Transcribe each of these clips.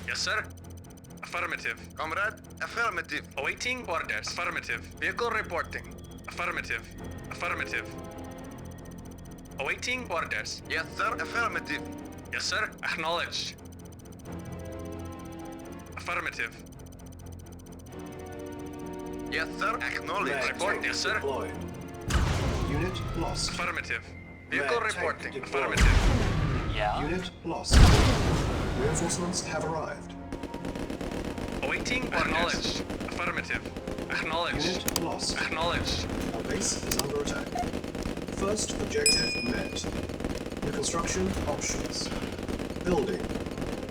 Yes, sir. Affirmative. Comrade, affirmative. Awaiting orders. Affirmative. Vehicle reporting. Affirmative. Affirmative. Awaiting orders. Yes, sir. Affirmative. Yes, sir. Acknowledged. Affirmative. Yes, sir. Acknowledged. Report, yes, sir. Deployed. Unit lost. Affirmative. Vehicle Red tank reporting. deployed. Affirmative. Yeah? Unit lost. Reinforcements have arrived. Awaiting orders. Acknowledged. Affirmative. Acknowledged. Unit lost. Acknowledged. Our base is under attack. First objective met. New construction options. Building.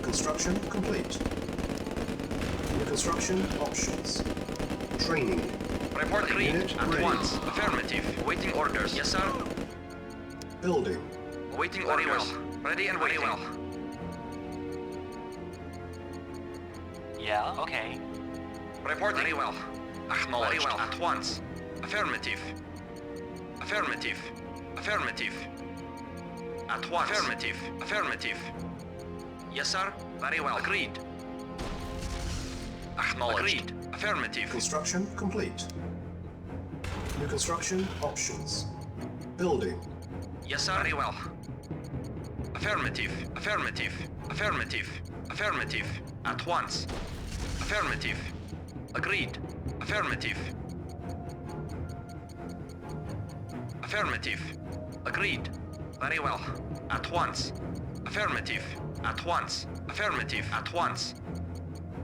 Construction complete. New construction options. Training. Report agreed. Unit At ready. once. Affirmative. Awaiting orders. Yes, sir. Building. Awaiting Very orders. well. Ready and waiting. well. Yeah, okay. Reporting. Very well. Acknowledged. Very well. At once. Affirmative. Affirmative. Affirmative. At once. Affirmative. Affirmative. Yes, sir. Very well. Agreed. Acknowledged. Agreed. Affirmative. Construction complete. New construction options. Building. Yes, sir. Very well. Affirmative. Affirmative. Affirmative. Affirmative. At once. Affirmative. Agreed. Affirmative. Affirmative. Agreed. Very well. At once. Affirmative. At once. Affirmative. At once.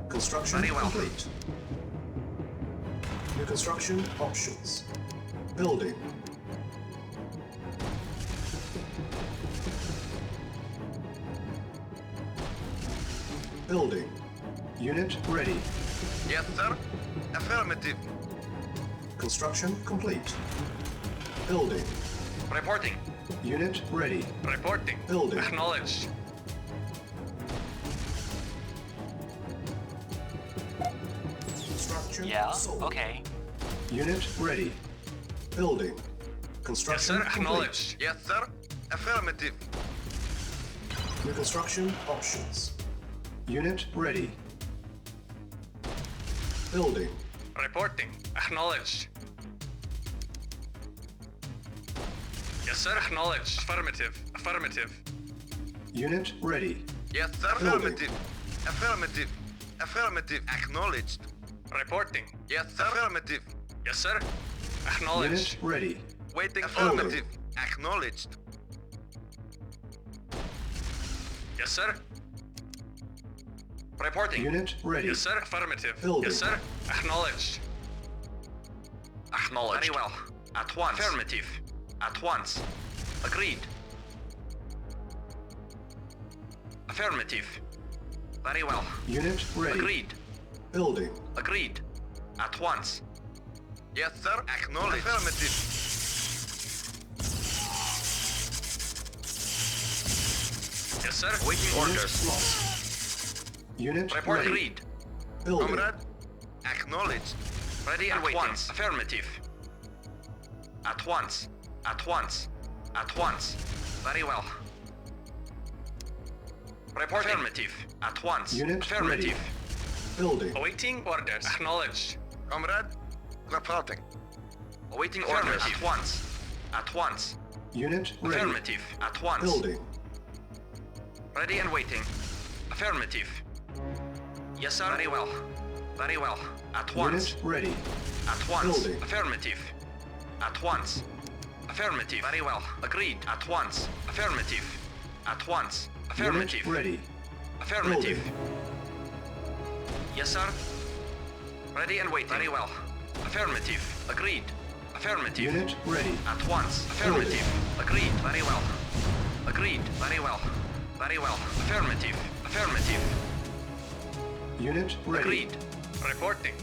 Construction Very well. complete. New construction options. Building. Building. Unit ready. Yes, sir. Affirmative. Construction complete. Building. Reporting. Unit ready. Reporting. Building. Acknowledged. Structure sold. Okay. Unit ready. Building. Yes, Construction sir. complete. Acknowledged. Yes, sir. Affirmative. New construction options. Unit ready. Building. Reporting. Acknowledged. Yes, sir. Acknowledged. Affirmative. Affirmative. Unit ready. Yes, sir. Building. Affirmative. Affirmative. Affirmative. Acknowledged. Reporting. Yes, sir. Affirmative. Yes, sir. Unit Acknowledged. ready. Waiting. Building. Affirmative. Acknowledged. Yes, sir. Reporting. Unit ready. Yes, sir. Affirmative. Building. Yes, sir. Acknowledged. Acknowledged. Very well. At once. Affirmative. At once. Agreed. Affirmative. Very well. Unit ready. Agreed. Building. Agreed. At once. Yes, sir. Acknowledged. Affirmative. Yes, sir. Awaiting Unit orders. lost. Unit Report ready. agreed. Building. Comrade. Acknowledged. Ready and At waiting. once. Affirmative. At once. At once. At once. Very well. Reporting. Affirmative. At once. Unit Affirmative. ready. Building. Awaiting orders. Acknowledged. Comrade. Reporting. Awaiting orders. At once. At once. Unit ready. Affirmative. At once. Building. Ready and waiting. Affirmative. Yes, sir. Very well. Very well. At once. Unit ready. At once. Building. Affirmative. At once. Affirmative. Very well. Agreed. At once. Affirmative. At once. Affirmative. Unit ready. Affirmative. Building. Yes, sir. Ready and waiting. Very well. Affirmative. Agreed. Affirmative. Unit ready. At once. Affirmative. Agreed. Very well. Agreed. Very well. Very well. Affirmative. Affirmative. Unit ready. Agreed. Reporting.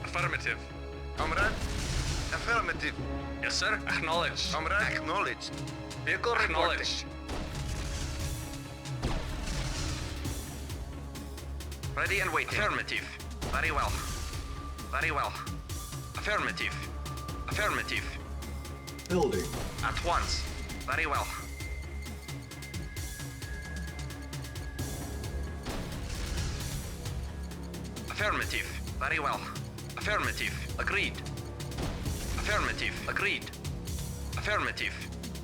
Affirmative. Comrade. Affirmative. Yes, sir. Acknowledged. Comrade. Acknowledged. Vehicle acknowledged. Ready and waiting. Affirmative. Very well. Very well. Affirmative. Affirmative. Building. At once. Very well. Affirmative. Very well. Affirmative. Agreed. Affirmative. Agreed. Affirmative.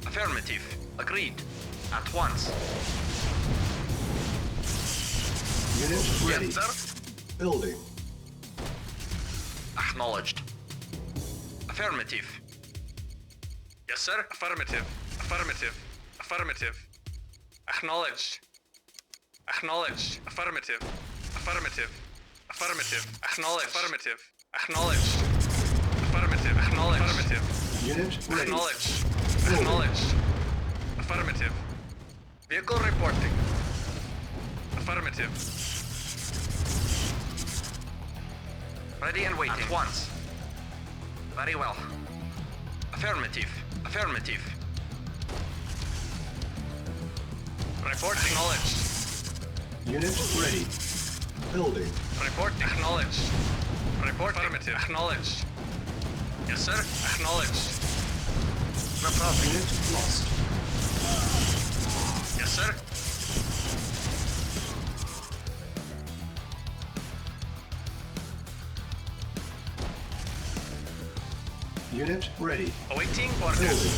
Affirmative. Agreed. At once. Unit ready. Yes, sir. Building. Acknowledged. Affirmative. Yes, sir. Affirmative. Affirmative. Affirmative. Acknowledged. Acknowledged. Affirmative. Affirmative. Affirmative. Acknowledged. Affirmative. Acknowledged. Affirmative. Acknowledged. Affirmative. Unit ready. Acknowledged. Acknowledged. Affirmative. Vehicle reporting. Affirmative. Ready and waiting. At once. Very well. Affirmative. Affirmative. Report acknowledged. Unit ready. Building. Report acknowledged. Report affirmative. Acknowledged. Yes, sir. Acknowledged. No problem. Unit lost. Yes, sir. Unit ready. Awaiting orders. Building.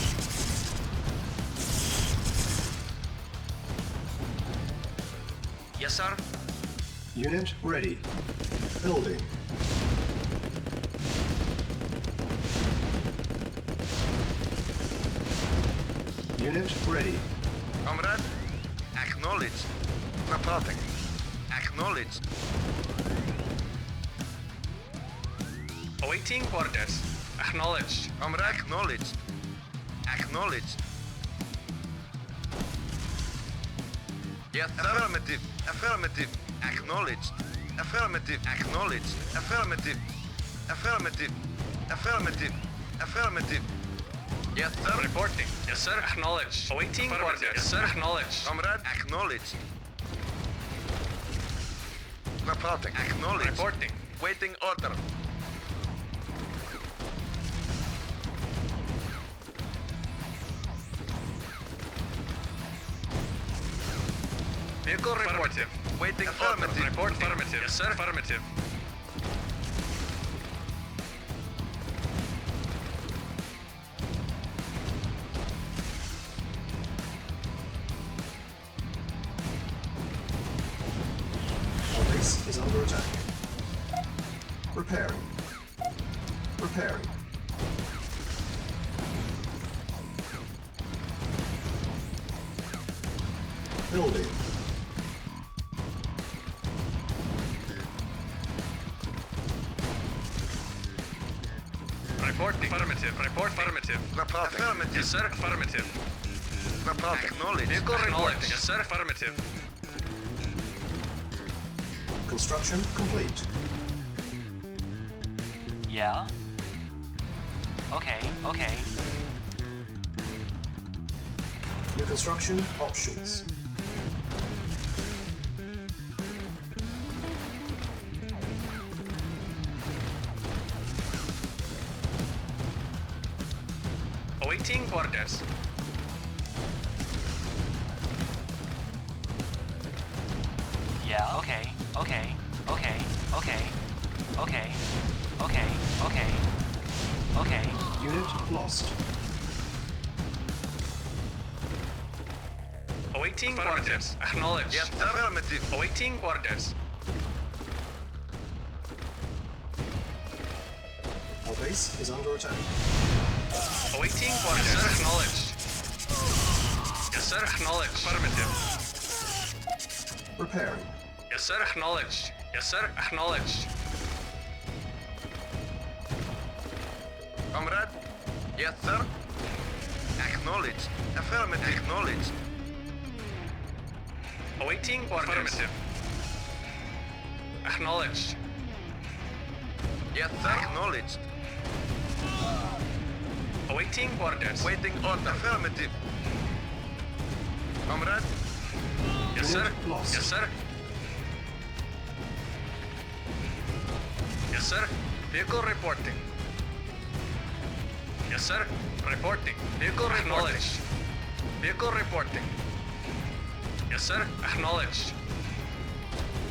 Yes, sir. Unit ready. Building. Unit ready. Comrade, acknowledged. Reporting. Acknowledged. Awaiting orders. Acknowledged. Comrade, acknowledged. Acknowledged. Yes, affirmative. Affirmative. Acknowledged. Affirmative. Acknowledged. Affirmative. Affirmative. Affirmative. Affirmative. Yes, sir. Reporting. Yes, sir. Acknowledged. Awaiting orders. Yes, sir. Acknowledged. Comrade, acknowledged. Reporting. Acknowledged. Reporting. Waiting order. Vehicle reporting. Waiting Affirmative. order. Report affirmative. Yes, sir. Affirmative. Our base is under attack. Repairing. Repairing. Building. Reporting. Affirmative. Report affirmative. Reporting. Affirmative. Yes, sir. Affirmative. Reporting. Acknowledged. Vehicle reporting. Yes, sir. Affirmative. Construction complete. Yeah? Okay, okay. New construction options. Awaiting orders. Yeah, okay, okay, okay, okay, okay, okay, okay, okay. Unit lost. Awaiting orders. Acknowledged. Yes, sir. Affirmative. Awaiting orders. Our base is under attack. Awaiting orders. Yes, sir. Acknowledged. Yes, sir. Acknowledged. Affirmative. Repairing. Yes, sir. Acknowledged. Yes, sir. Acknowledged. Comrade? Yes, sir. Acknowledged. Affirmative. Acknowledged. Awaiting orders. Affirmative. Acknowledged. Yes, sir. Acknowledged. Awaiting orders. Waiting order. Affirmative. Comrade? Yes, sir. Unit lost. Yes, sir. Yes, sir. Vehicle reporting. Yes, sir. Reporting. Vehicle acknowledged. Vehicle reporting. Yes, sir. Acknowledged.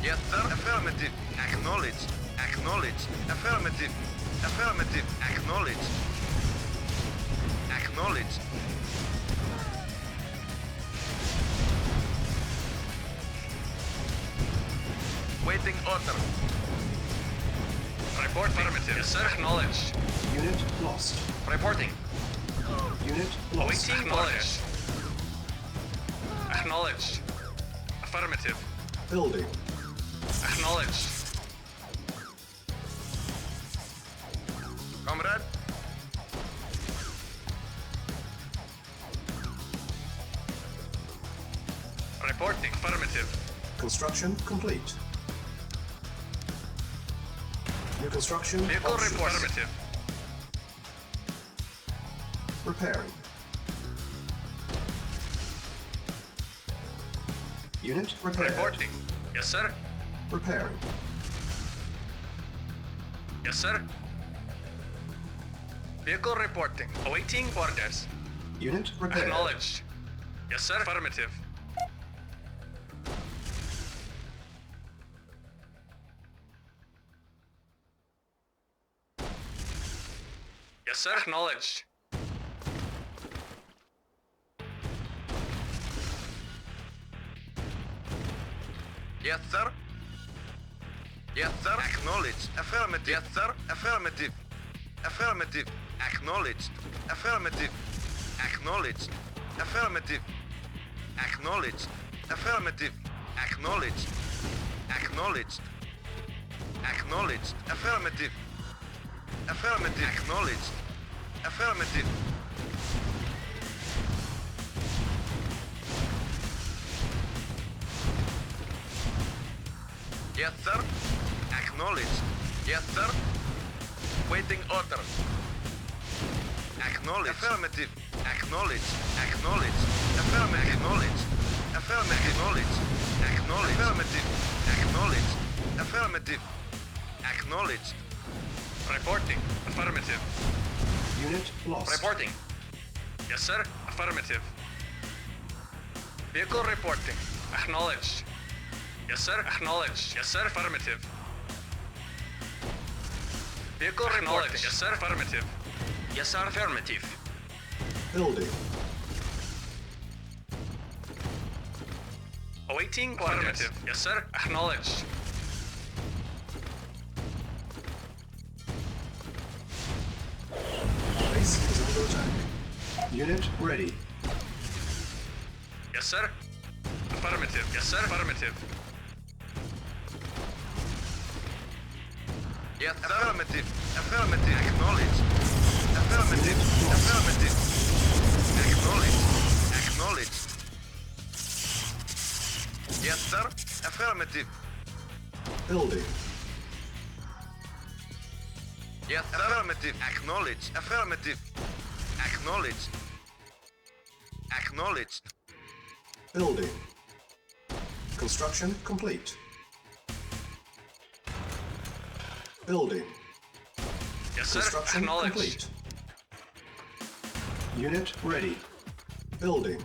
Yes, sir. Affirmative. Acknowledged. Acknowledged. Affirmative. Affirmative. Acknowledged. Acknowledged. Waiting order. Report affirmative. Yes, sir. Acknowledged. Unit lost. Reporting. Unit lost. Awaiting orders. Acknowledged. Affirmative. Building. Acknowledged. Comrade. Reporting. Affirmative. Construction complete. New construction Vehicle options. report. Affirmative. Repairing. Unit repaired. Reporting. Yes, sir. Repairing. Yes, sir. Vehicle reporting. Awaiting orders. Unit repaired. Acknowledged. Yes, sir. Affirmative. Yes, sir. Acknowledged. Yes, sir. Yes, sir. Acknowledged. Affirmative. Yes, sir. Affirmative. Affirmative. Acknowledged. Affirmative. Acknowledged. Affirmative. Acknowledged. Affirmative. Acknowledged. Acknowledged. Acknowledged. Affirmative. Affirmative. Acknowledged. Affirmative. Yes, sir. Acknowledged. Yes, sir. Waiting order. Acknowledged. Affirmative. Acknowledged. Acknowledged. Affirmative. Acknowledged. Affirmative. Acknowledged. Acknowledged. Affirmative. Acknowledged. Affirmative. Acknowledged. Reporting. Affirmative. Unit lost. Reporting. Yes, sir. Affirmative. Vehicle reporting. Acknowledged. Yes, sir. Acknowledged. Yes, sir. Affirmative. Vehicle reporting. Yes, sir. Affirmative. Yes, sir. Affirmative. Building. Awaiting orders. Yes, sir. Acknowledged. Base is under attack. Unit ready. Yes, sir. Affirmative. Yes, sir. Affirmative. Yes, affirmative. Affirmative. Acknowledged. Affirmative. Affirmative. Acknowledged. Acknowledged. Yes, sir. Affirmative. Building. Yes, sir. Affirmative. Acknowledged. Affirmative. Acknowledged. Acknowledged. Building. Construction complete. Building. Yes, sir. Construction Acknowledged. complete. Unit ready. Building.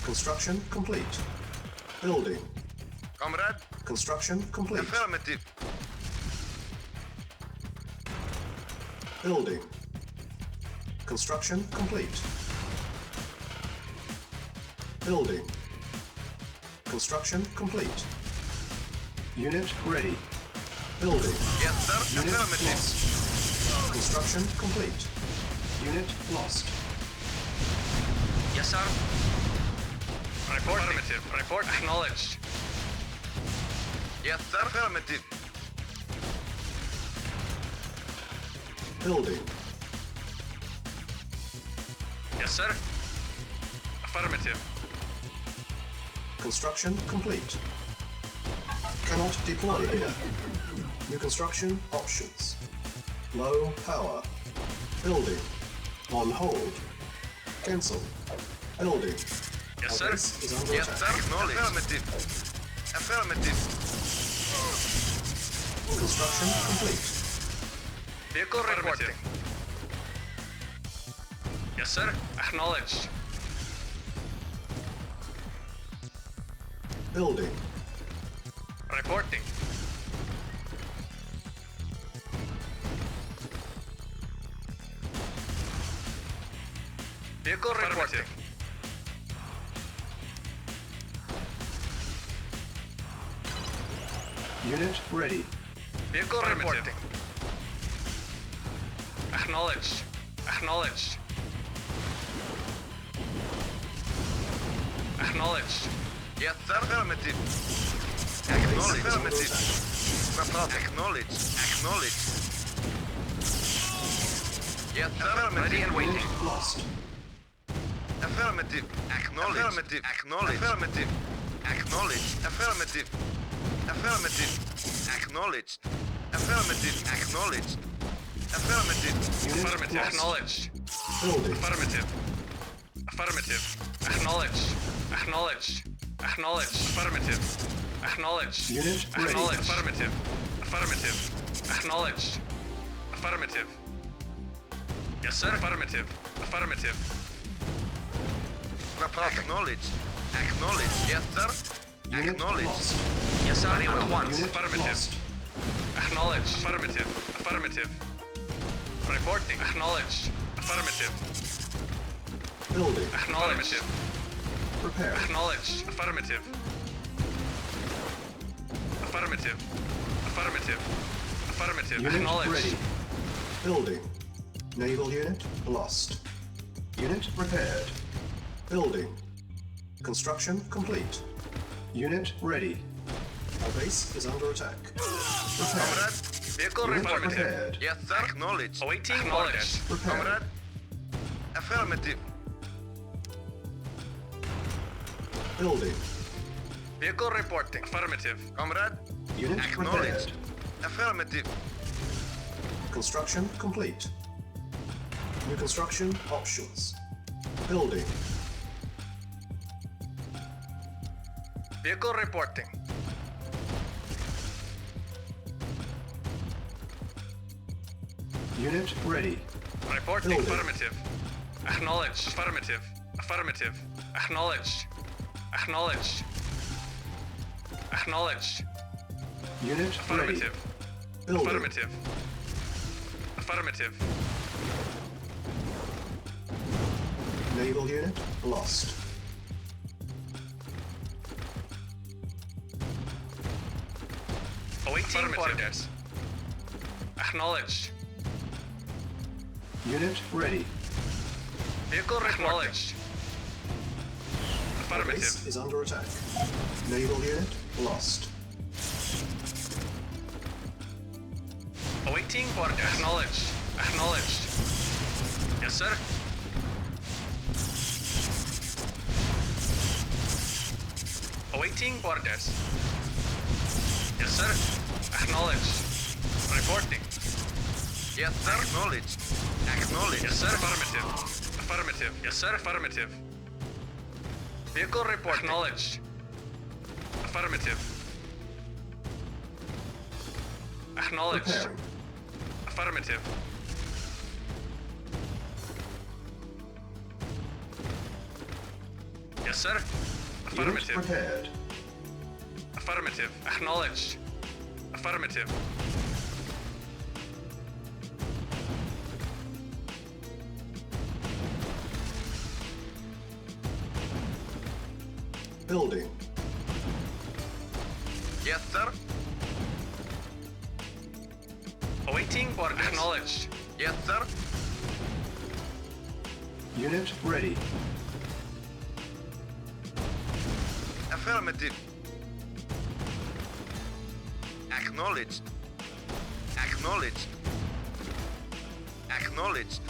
Construction complete. Building. Comrade. Construction complete. Affirmative. Building. Construction complete. Building. Construction complete. Unit ready. Building. Yes, sir. Unit Affirmative. lost. Construction complete. Unit lost. Yes, sir. Report. Affirmative. Report. Acknowledged. Yes, sir. Affirmative. Building. Yes, sir. Affirmative. Construction complete. Cannot deploy here. New construction options. Low power. Building. On hold. Cancel. Building. Yes, Our sir. base is under Yes, attack. sir. Affirmative. Affirmative. Construction complete. Vehicle reporting. Yes, sir. Acknowledged. Building. Reporting. Vehicle reporting. Unit ready. Vehicle reporting. Acknowledged. Acknowledged. Acknowledged. Yes, sir. Affirmative. Acknowledge. Affirmative. No problem. Acknowledge. Acknowledge. Yes, sir. Affirmative. Ready and waiting. Unit lost. Affirmative. Acknowledge. Affirmative. Acknowledge. Affirmative. Acknowledge. Affirmative. Affirmative. Acknowledged. Affirmative. Acknowledged. Affirmative. Unit Affirmative. lost. Acknowledged. Building. Affirmative. Affirmative. Acknowledged. Acknowledged. Acknowledged. Affirmative. Acknowledged. Unit ready. Acknowledged. Affirmative. Affirmative. Acknowledged. Affirmative. Yes, sir. Affirmative. Affirmative. No problem. Acknowledge. Acknowledge. Yes, sir. Unit Acknowledge. lost. Yes, sir. Ready At with once. Unit Affirmative. lost. Acknowledged. Affirmative. Affirmative. Reporting. Acknowledged. Affirmative. Building. Acknowledged. Prepare. Acknowledged. Affirmative. Affirmative. Affirmative. Affirmative. Unit Acknowledged. ready. Building. Naval unit lost. Unit repaired. Building. Construction complete. Unit ready. Our base is under attack. Prepare. Comrade. Vehicle Unit affirmative. prepared. Yes, sir. Acknowledge. Awaiting Acknowledge. orders. Prepare. Comrade. Affirmative. Building. Vehicle reporting. Affirmative. Comrade. Unit Acknowledged. prepared. Affirmative. Construction complete. New construction options. Building. Vehicle reporting. Unit ready. Reporting. Building. Affirmative. Acknowledged. Affirmative. Affirmative. Acknowledged. Acknowledged. Acknowledged. Unit Affirmative. ready. Building. Affirmative. Affirmative. Naval unit lost. Awaiting orders. Acknowledged. Unit ready. Vehicle acknowledged. Our Affirmative. base is under attack. Naval unit lost. Awaiting orders. Acknowledged. Acknowledged. Yes, sir. Awaiting orders. Yes, sir. Acknowledged. Reporting. Yes, sir. Acknowledged. Acknowledged. Yes, sir. Affirmative. Affirmative. Yes, sir. Affirmative. Vehicle report. Acknowledged. Affirmative. Acknowledged. Preparing. Affirmative. Yes, sir. Unit Affirmative. prepared. Affirmative. Acknowledged. Affirmative. Building. Yes, sir. Awaiting orders. Acknowledged. Yes, sir. Unit ready. Affirmative. Acknowledged. Acknowledged. Acknowledged.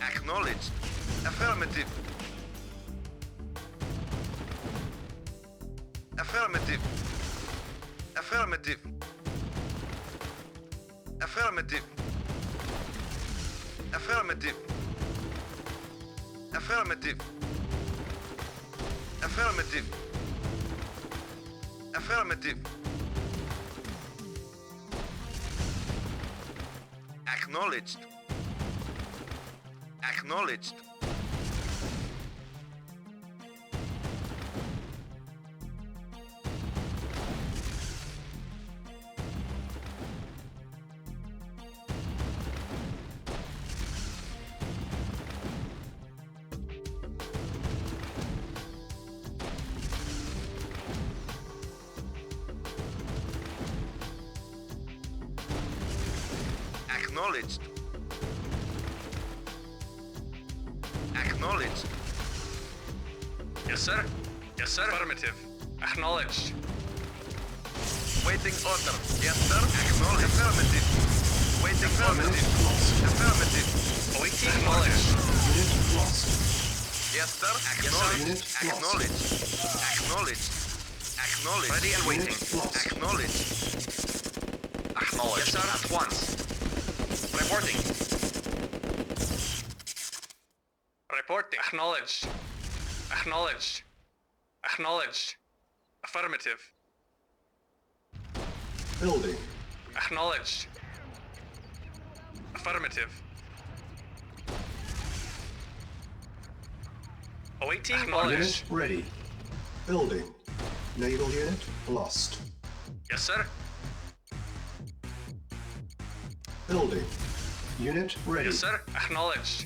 Acknowledged. Affirmative. Affirmative. Affirmative. Affirmative. Affirmative. Affirmative. Affirmative. Affirmative. Acknowledged. Acknowledged. Acknowledged. Acknowledged. Yes, sir. Yes, sir. Affirmative. Acknowledged. Waiting order. Yes, sir. Acknowledged. Affirmative. Waiting order. Affirmative. Awaiting orders. Unit lost. Yes, sir. Unit Acknowledged. lost. Acknowledged. Acknowledged. Ready and waiting. Unit lost. Acknowledged. Acknowledged. Yes, sir. At once. Reporting. Reporting. Acknowledged. Acknowledged. Acknowledged. Affirmative. Building. Acknowledged. Affirmative. Awaiting Unit knowledge. ready. Building. Naval unit lost. Yes, sir. Building. Unit ready. Yes, sir. Acknowledged.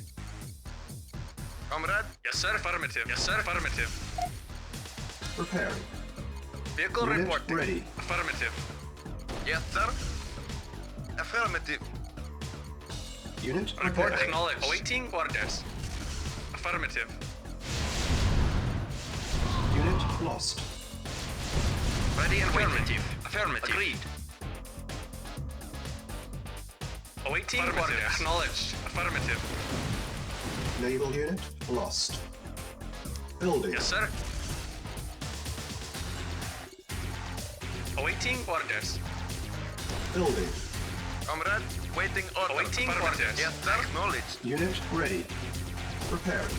Comrade. Yes, sir. Affirmative. Yes, sir. Affirmative. Preparing. Vehicle Unit reporting. ready. Affirmative. Yes, sir. Affirmative. Unit Report preparing. acknowledged. Awaiting orders. Affirmative. Unit lost. Ready and waiting. Affirmative. Affirmative. Agreed. Awaiting orders. Acknowledged. Affirmative. Naval unit lost. Building. Yes, sir. Awaiting orders. Building. Comrade. Waiting order. Awaiting Affirmative. orders. Yes, sir. Acknowledged. Unit ready. Preparing.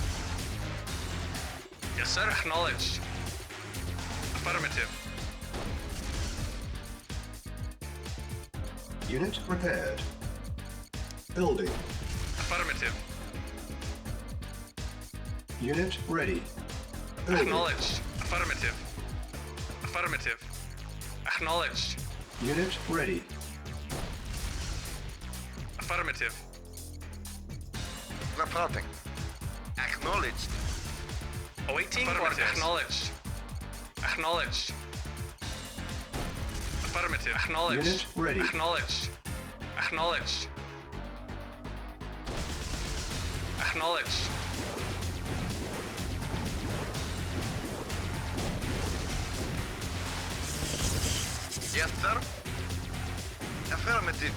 Yes, sir. Acknowledged. Affirmative. Unit repaired. Building. Affirmative. Unit ready. Building. Acknowledged. Affirmative. Affirmative. Acknowledged. Unit ready. Affirmative. Reporting. Acknowledged. Awaiting Affirmative. orders. Acknowledged. Acknowledged. Affirmative. Acknowledged. Unit ready. Acknowledged. Acknowledged. Acknowledged. Yes, sir. Affirmative.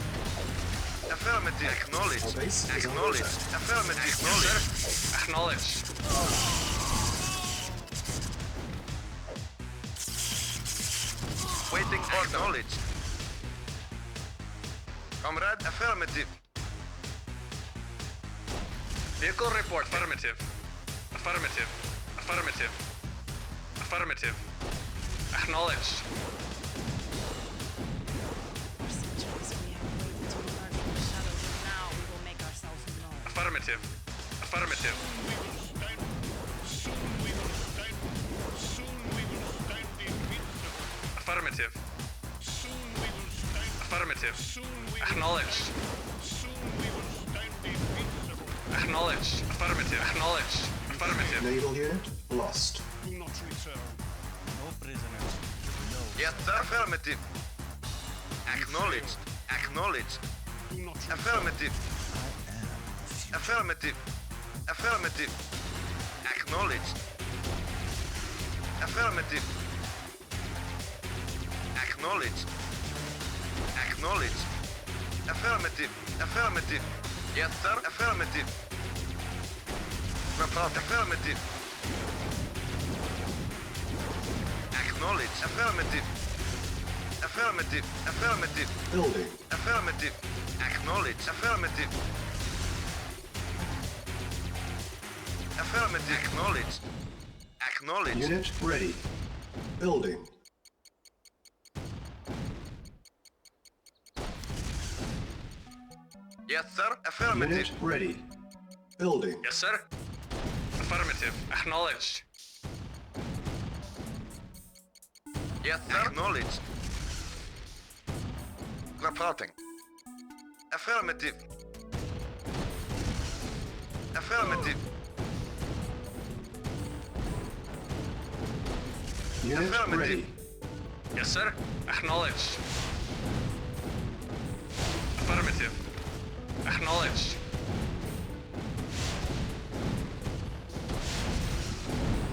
Affirmative. Acknowledged. Our base is under Acknowledged. attack. Affirmative. Acknowledged. Waiting order. Acknowledged. Comrade. Affirmative. Vehicle report. Affirmative. Affirmative. Affirmative. Affirmative. Acknowledged. For centuries we have waited to emerge from the shadows, and now we will make ourselves known. Affirmative. Affirmative. Affirmative. Affirmative. Acknowledged. Acknowledged. Affirmative. Acknowledged. Affirmative. Naval unit lost. Do not return. No prisoners. No. Yes, sir. Affirmative. Acknowledged. Acknowledged. Do not return. Affirmative. Affirmative. Affirmative. Acknowledged. Affirmative. Acknowledged. Acknowledged. Affirmative. Affirmative. Yes, sir. Affirmative. Report. Affirmative. Acknowledged. Affirmative. Affirmative. Affirmative. Building. Affirmative. Acknowledged. Affirmative. Affirmative. Acknowledged. Acknowledged. Unit ready. Building. Yes, sir. Affirmative. Unit ready. Building. Yes, sir. Affirmative. Acknowledged. Yes, sir. Acknowledged. Reporting. Affirmative. Affirmative. Unit Affirmative. ready. Yes, sir. Acknowledged. Affirmative. Acknowledged.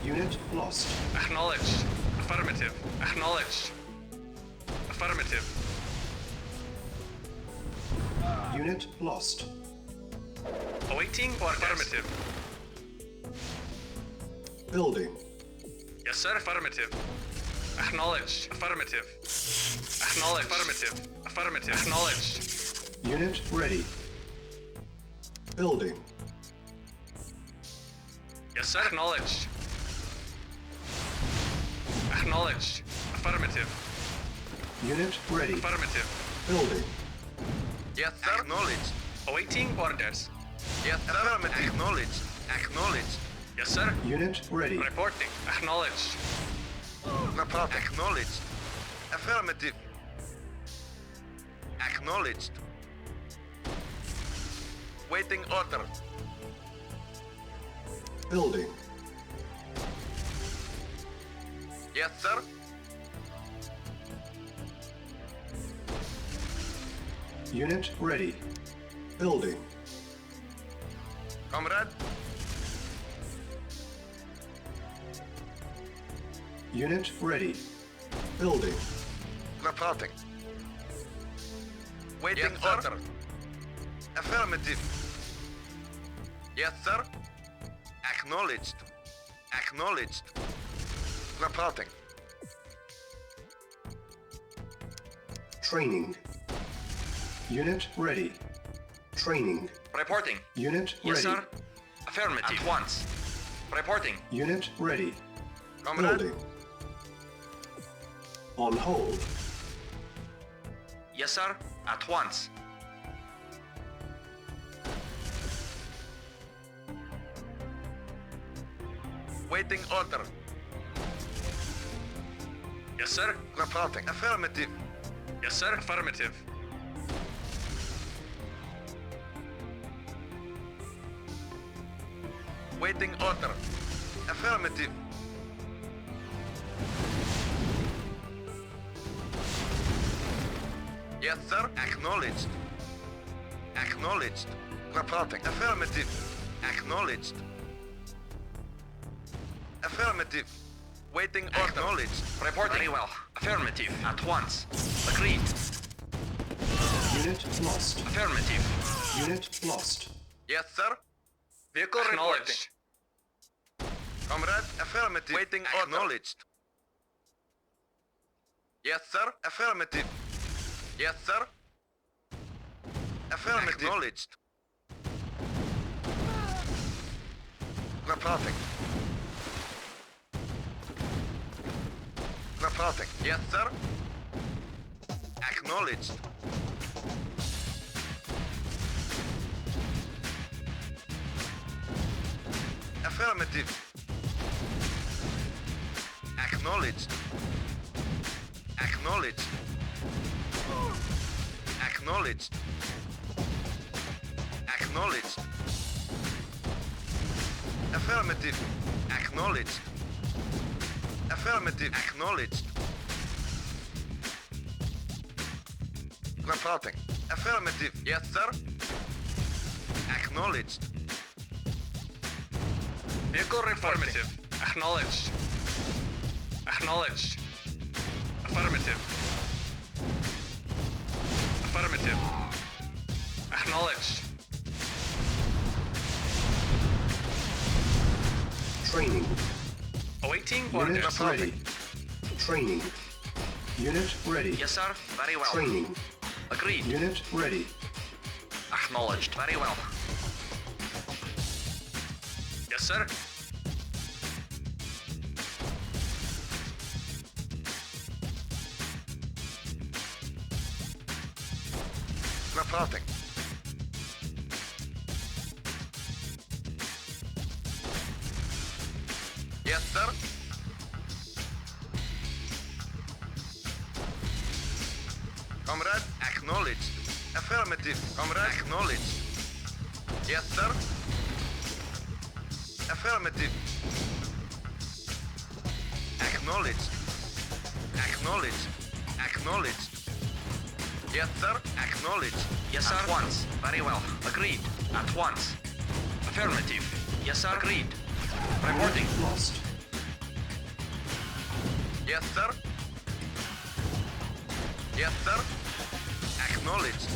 Unit lost. Acknowledged. Affirmative. Acknowledged. Affirmative. Unit lost. Awaiting orders. Affirmative. Building. Yes, sir. Affirmative. Acknowledged. Affirmative. Acknowledged. Affirmative. Affirmative. Acknowledged. Unit ready. Building. Yes, sir. Acknowledged. Acknowledged. Affirmative. Unit ready. Affirmative. Building. Yes, sir. Acknowledged. Awaiting orders. Yes, sir. Affirmative. Acknowledged. Acknowledged. Yes, sir. Unit ready. Reporting. Acknowledged. Reporting. Acknowledged. Affirmative. Acknowledged. Waiting order. Building. Yes, sir. Unit ready. Building. Comrade. Unit ready. Building. Reporting. Waiting Yes, sir. order. Affirmative. Yes, sir. Acknowledged. Acknowledged. Reporting. Training. Unit ready. Training. Reporting. Unit Yes, ready. sir. Affirmative. At once. Reporting. Unit ready. Comrade. Building. On hold. Yes, sir. At once. Waiting order. Yes, sir. Reporting. Affirmative. Yes, sir. Affirmative. Waiting order. Affirmative. Yes, sir. Acknowledged. Acknowledged. Reporting. Affirmative. Acknowledged. Affirmative. Waiting order. Acknowledged. Reporting. Very well. Affirmative. At once. Agreed. Unit lost. Affirmative. Unit lost. Yes, sir. Vehicle acknowledged. Comrade. Affirmative. Waiting order. Acknowledged. Yes, sir. Affirmative. Yes, sir. Affirmative. Acknowledged. Reporting. Reporting. Yes, sir. Acknowledged. Affirmative. Acknowledged. Acknowledged. Acknowledged. Acknowledged. Affirmative. Acknowledged. Affirmative. Acknowledged. Reporting. Affirmative. Yes, sir. Acknowledged. Vehicle affirmative. Acknowledged. Acknowledged. Affirmative. Affirmative. Acknowledged. Training. Awaiting Unit orders. ready. Training. Unit ready. Yes, sir. Very well. Training. Agreed. Unit ready. Acknowledged. Very well. Yes, sir. Reporting. Yes, sir. Comrade, acknowledged. Affirmative. Comrade, acknowledged. Yes, sir. Affirmative. Acknowledged. Acknowledged. Acknowledged. Yes, sir. Acknowledged. Yes, sir. At once. Very well. Agreed. At once. Affirmative. Yes, sir. Agreed. Reporting. Unit lost. Yes, sir. Yes, sir. Acknowledged.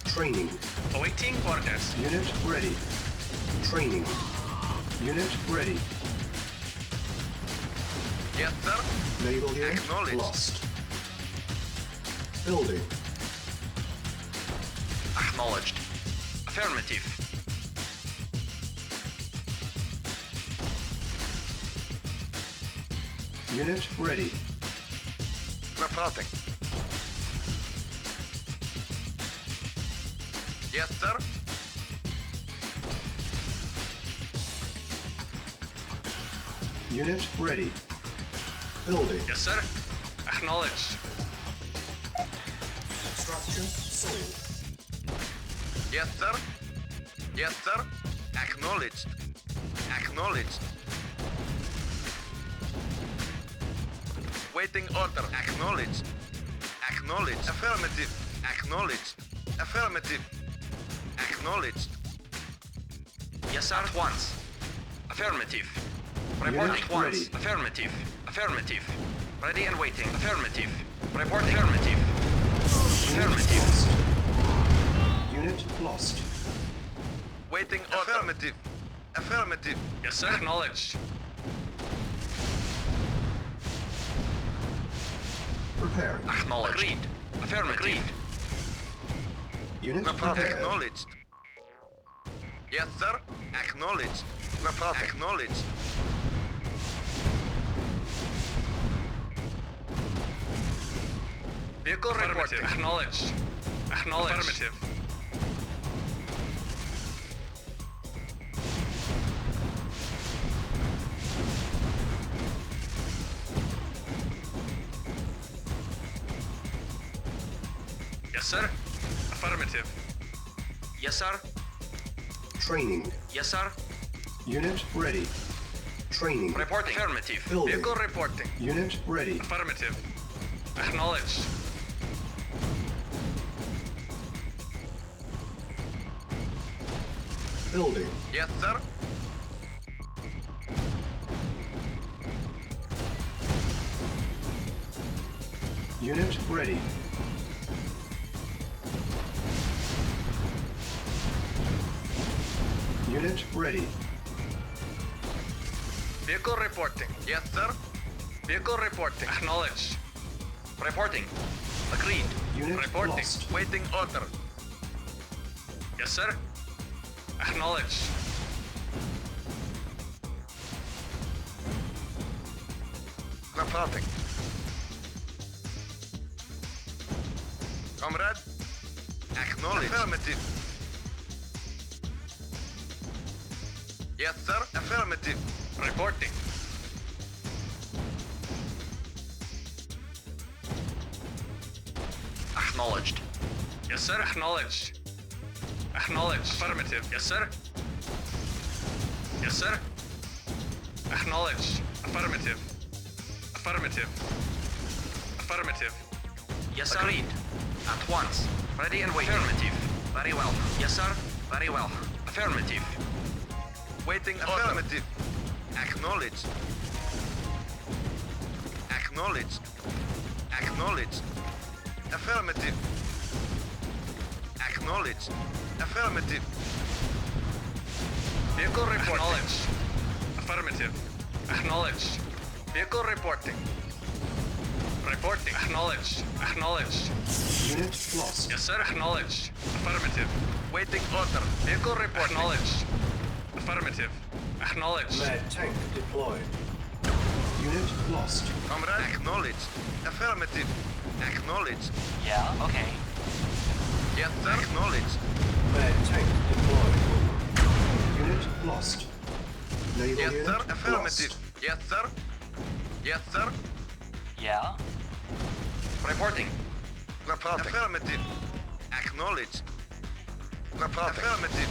Training. Awaiting orders. Unit ready. Training. Unit ready. Yes, sir. Naval unit Acknowledged. lost. Building. Acknowledged. Affirmative. Unit ready. Reporting. Yes, sir. Unit ready. Building. Yes, sir. Acknowledged. Structure sold. Yes, sir. Yes, sir. Acknowledged. Acknowledged. Waiting order. Acknowledged. Acknowledged. Affirmative. Acknowledged. Affirmative. Acknowledged. Yes, sir. At once. Affirmative. Report Unit at once. ready. Affirmative. Affirmative. Ready and waiting. Affirmative. Report affirmative. Affirmative. Unit lost. Waiting order. Affirmative. Affirmative. Yes, sir. Acknowledged. Preparing. Acknowledged. Agreed. Affirmative. Agreed. Unit Report prepared. acknowledged. Yes, sir. Acknowledged. Report acknowledged. Vehicle reporting. Acknowledged. Acknowledged. Affirmative. Yes, sir. Affirmative. Yes, sir. Training. Yes, sir. Unit ready. Training. Reporting. Affirmative. Building. Vehicle reporting. Unit ready. Affirmative. Acknowledged. Building. Yes, sir. Unit ready. Unit ready. Vehicle reporting. Yes, sir. Vehicle reporting. Acknowledged. Reporting. Agreed. Unit Reporting. lost. Waiting order. Yes, sir. Acknowledged. Reporting. Comrade. Acknowledged. Affirmative. Yes, sir. Affirmative. Reporting. Acknowledged. Yes, sir. Acknowledged. Acknowledged. Affirmative. Yes, sir. Yes, sir. Acknowledged. Affirmative. Affirmative. Affirmative. Yes, sir. Agreed. At once. Ready and waiting. Affirmative. Very well. Yes, sir. Very well. Affirmative. Waiting order. Affirmative. Acknowledged. Acknowledged. Acknowledged. Affirmative. Acknowledged. Affirmative. Vehicle reporting. Acknowledged. Affirmative. Acknowledged. Vehicle reporting. Reporting. Acknowledged. Acknowledged. Unit lost. Yes, sir. Acknowledged. Affirmative. Waiting order. Vehicle reporting. Acknowledged. Affirmative. Acknowledged. M.A.D tank deployed. Unit lost. Comrade. Acknowledged. Affirmative. Acknowledged. Yeah, okay. Yes, sir. Acknowledged. M.A.D tank deployed. Unit lost. Naval Yes, unit sir. Affirmative. lost. Yes, sir. Yes, sir. Yeah? Reporting. Reporting. Affirmative. Acknowledged. Reporting. Affirmative.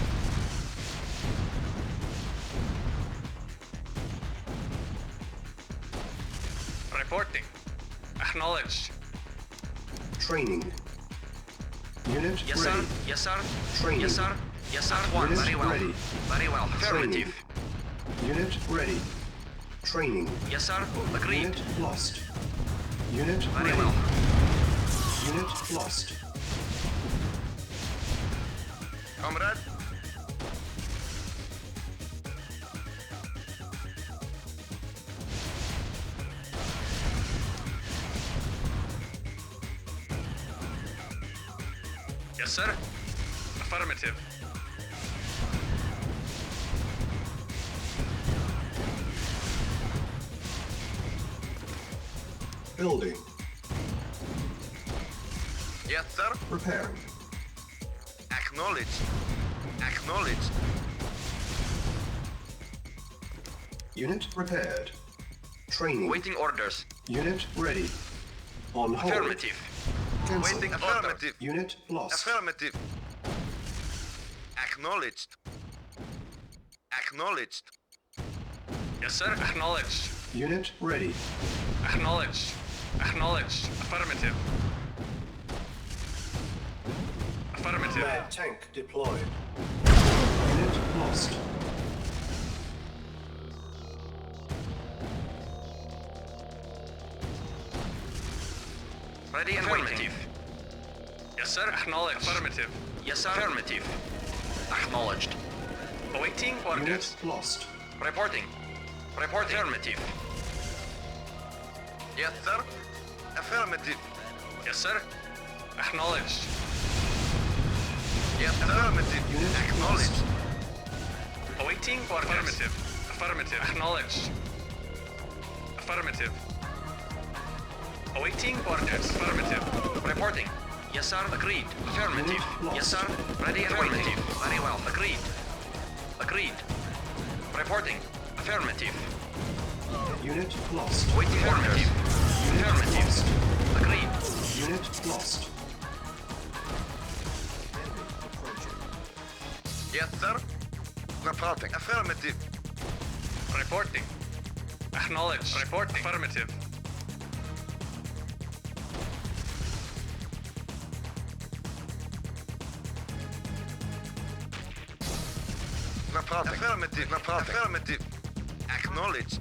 Reporting. Acknowledged. Training. Unit Yes, ready. sir. Yes, sir. Training. Yes, sir. Yes, sir. At once. Unit Very well. ready. Very well. Training. Affirmative. Unit ready. Training. Yes, sir. Agreed. Unit lost. Unit Very ready. well. Unit lost. Comrade. Yes, sir. Affirmative. Building. Yes, sir. Repairing. Acknowledged. Acknowledged. Unit repaired. Training. Waiting orders. Unit ready. On hold. Affirmative. Cancel. Waiting affirmative. Unit lost. Affirmative. Acknowledged. Acknowledged. Yes, sir. Acknowledged. Unit ready. Acknowledged. Acknowledged. Affirmative. Affirmative. M.A.D tank deployed. Unit lost. Ready and waiting. Yes, sir. Acknowledged. Affirmative. Yes, sir. Affirmative. Acknowledged. Awaiting Unit orders. lost. Reporting. Reporting. Affirmative. Yes, sir. Affirmative. Yes, sir. Acknowledged. Yes, affirmative. Unit Acknowledged. Awaiting orders. Affirmative. Affirmative. Acknowledged. Affirmative. Awaiting orders. Affirmative. Reporting. Yes, sir. Agreed. Affirmative. Unit lost. Yes, sir. Ready and waiting. Very well. Agreed. Agreed. Reporting. Affirmative. Unit lost. Waiting orders. Unit Affirmative. lost. Agreed. Unit lost. Yes, sir. Reporting. Affirmative. Reporting. Acknowledged. Report. Affirmative. Reporting. Affirmative. Reporting. Affirmative. Acknowledged.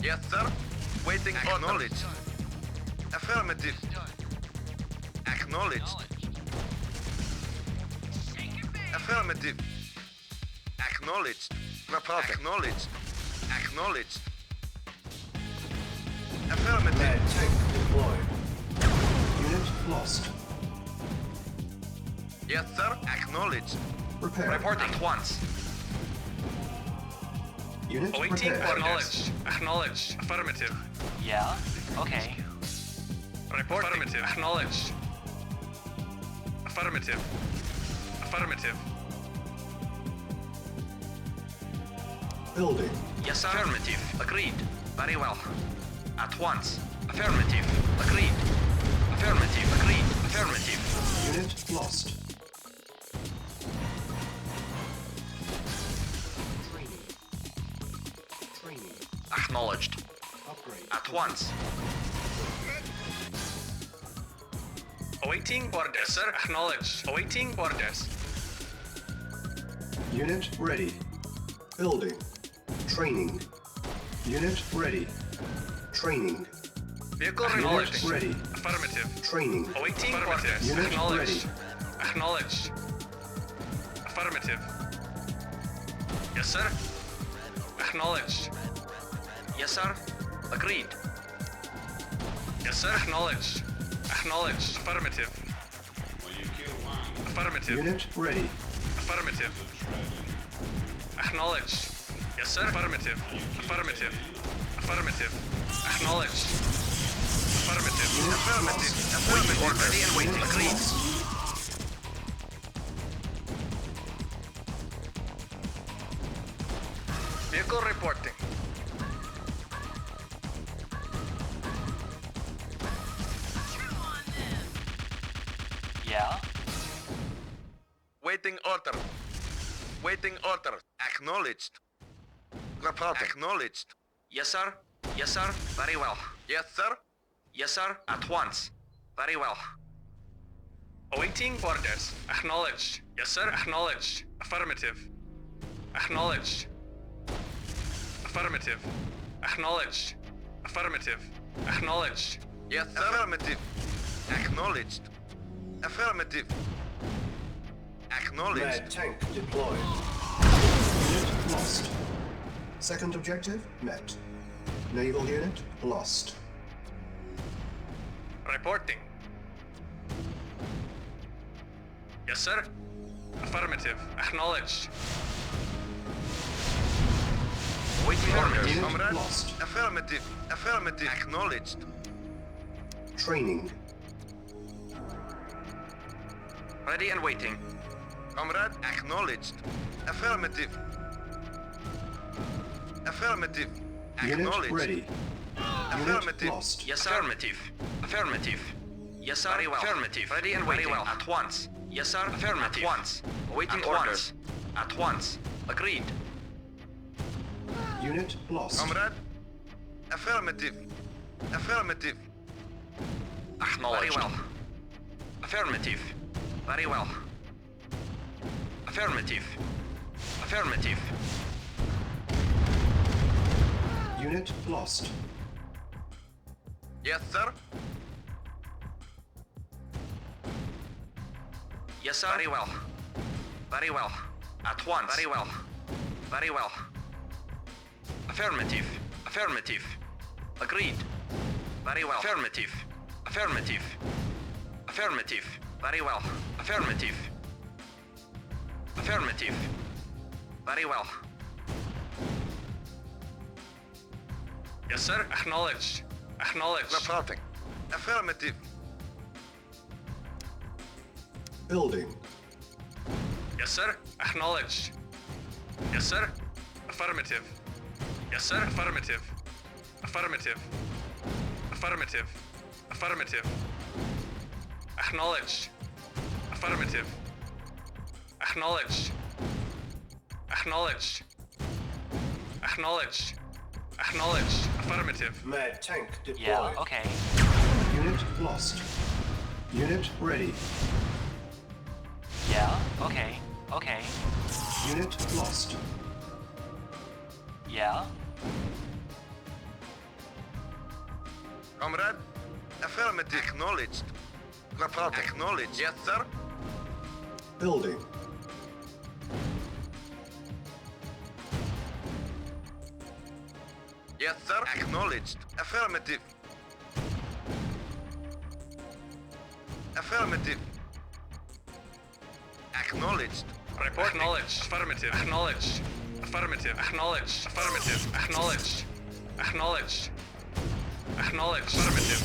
Yes, sir. Waiting. Acknowledged. Affirmative. Acknowledged. Affirmative. Acknowledged. Reporting. Acknowledged. Acknowledged. Affirmative. M.A.D tank deployed. Unit lost. Yes, sir. Acknowledged. Repairing. Reporting at once. Unit Awaiting repaired. acknowledged. Acknowledged. Affirmative. Yeah? Okay. Report. Affirmative. Acknowledged. Affirmative. Affirmative. Building. Yes, sir. Affirmative. Agreed. Very well. At once. Affirmative. Agreed. Affirmative. Agreed. Affirmative. Unit lost. Training. Training. Acknowledged. Upgrade. At once. Awaiting orders, sir. Acknowledged. Awaiting orders. Unit ready. Building. Training. Unit ready. Training. Vehicle Unit acknowledged. ready. Affirmative. Training. Awaiting orders. Unit Acknowledged. ready. Acknowledged. Affirmative. Yes, sir. Acknowledged. Yes, sir. Agreed. Yes, sir. Acknowledged. Acknowledged. Affirmative. Affirmative. Unit ready. Affirmative. Acknowledged. Yes, sir. Affirmative. Affirmative. Affirmative. Acknowledged. Affirmative. Affirmative. Affirmative. Ready and waiting. Unit Agreed. lost. Vehicle reporting. Yeah? Waiting order. Waiting order. Acknowledged. Report. Acknowledged. Yes, sir. Yes, sir. Very well. Yes, sir. Yes, sir. At once. Very well. Awaiting orders. Acknowledged. Yes, sir. Acknowledged. Affirmative. Acknowledged. Affirmative. Acknowledged. Affirmative. Acknowledged. Yes, sir. Affirmative. Acknowledged. Affirmative. Acknowledged. M.A.D tank deployed. Unit lost. Second objective met. Naval unit lost. Reporting. Yes, sir. Affirmative. Acknowledged. Waiting orders, Unit comrade. lost. Affirmative. Affirmative. Acknowledged. Training. Ready and waiting. Comrade, acknowledged. Affirmative. Affirmative. Unit Acknowledged. ready. Unit Affirmative. lost. Yes, sir. Affirmative. Affirmative. Yes, sir. Very well. Affirmative. Ready and waiting. Very well. At once. Yes, sir. Affirmative. At once. Awaiting At orders. At once. Agreed. Unit lost. Comrade. Affirmative. Affirmative. Acknowledged. Very well. Affirmative. Very well. Affirmative. Affirmative. Unit lost. Yes, sir. Yes, sir. Very well. Very well. At once. Very well. Very well. Affirmative. Affirmative. Agreed. Very well. Affirmative. Affirmative. Affirmative. Very well. Affirmative. Affirmative. Very well. Yes, sir. Acknowledged. Acknowledged. Reporting. Affirmative. Building. Yes, sir. Acknowledged. Yes, sir. Affirmative. Yes, sir. Affirmative. Affirmative. Affirmative. Affirmative. Acknowledged. Affirmative. Acknowledged. Acknowledged. Acknowledged. Acknowledged. Affirmative. M.A.D tank deployed. Yeah, okay. Unit lost. Unit ready. Yeah, okay. Okay. Unit lost. Yeah. Comrade. Affirmative. Acknowledged. Reporting. Acknowledged. Yes, sir. Building. Yes, sir. Acknowledged. Affirmative. Affirmative. Acknowledged. Report. Acknowledged. Affirmative. Acknowledged. Affirmative. Acknowledged. Affirmative. Acknowledged. Acknowledged. Acknowledged. Affirmative.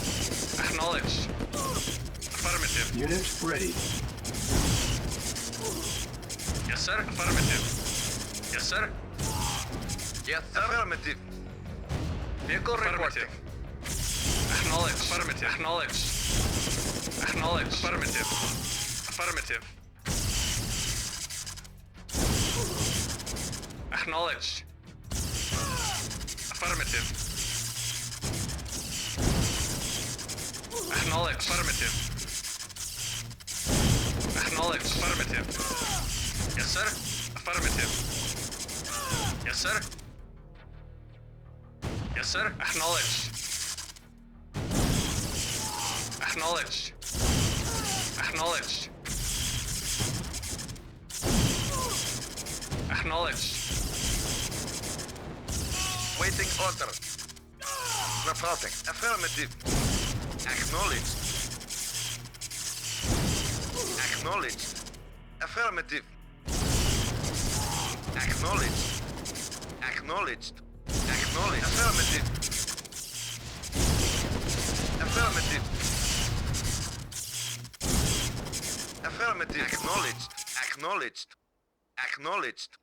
Acknowledged. Affirmative. Unit ready. Yes, sir. Affirmative. Yes, sir. Yes, sir. Affirmative. Vehicle reporting. Acknowledged. Affirmative. Acknowledged. Acknowledged. Affirmative. Affirmative. Acknowledged. Affirmative. Acknowledged. Affirmative. Acknowledged. Affirmative. Yes, sir. Affirmative. Yes, sir. Yes, sir. Acknowledged. Acknowledged. Acknowledged. Acknowledged. Waiting order. Reporting. Affirmative. Acknowledged. Acknowledged. Affirmative. Acknowledged. Acknowledged. Acknowledged. Affirmative. Affirmative. Affirmative. Acknowledged. Acknowledged. Acknowledged.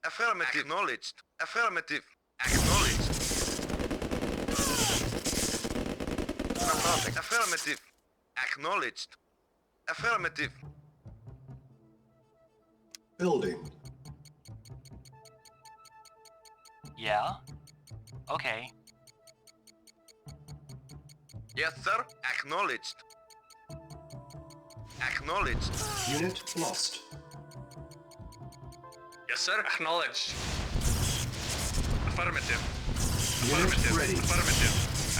Affirmative. Acknowledged. Affirmative. Acknowledged. Reporting. Affirmative. Acknowledged. Affirmative. Building. Yeah. Okay. Yes, sir. Acknowledged. Acknowledged. Unit lost. Yes, sir. Acknowledged. Affirmative. Unit Affirmative. ready. Affirmative.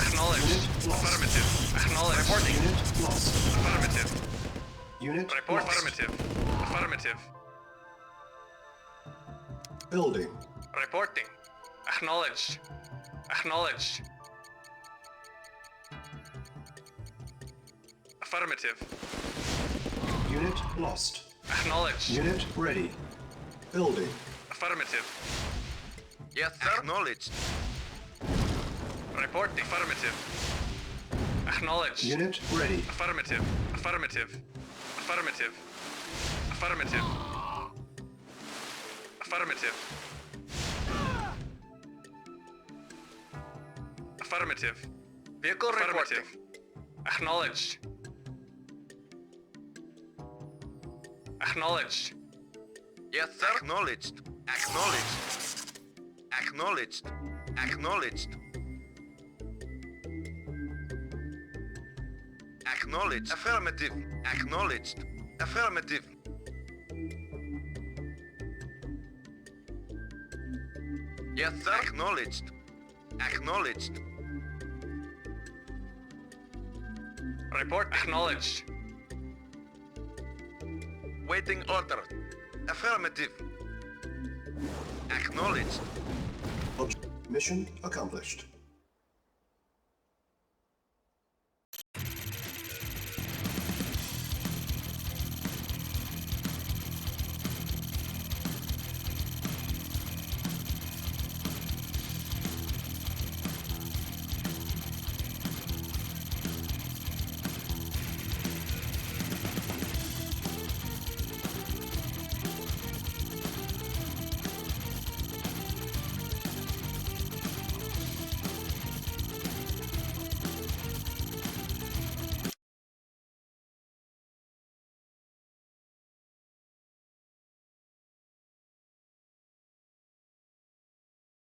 Acknowledged. Unit lost. Affirmative. Acknowledged. Reporting. Unit lost. Affirmative. Unit Report. lost. Affirmative. Affirmative. Building. Reporting. Acknowledged. Acknowledged. Affirmative. Unit lost. Acknowledged. Unit ready. Building. Affirmative. Yes, sir. Acknowledged. Reporting. Affirmative. Acknowledged. Unit ready. Affirmative. Affirmative. Affirmative. Affirmative. Affirmative. Affirmative. Vehicle reporting. Acknowledged. Acknowledged. Yes, sir. Acknowledged. Acknowledged. Acknowledged. Acknowledged. Acknowledged. Affirmative. Acknowledged. Affirmative. Yes, sir. Acknowledged. Acknowledged. Report acknowledged. Waiting order. Affirmative. Acknowledged. Mission accomplished.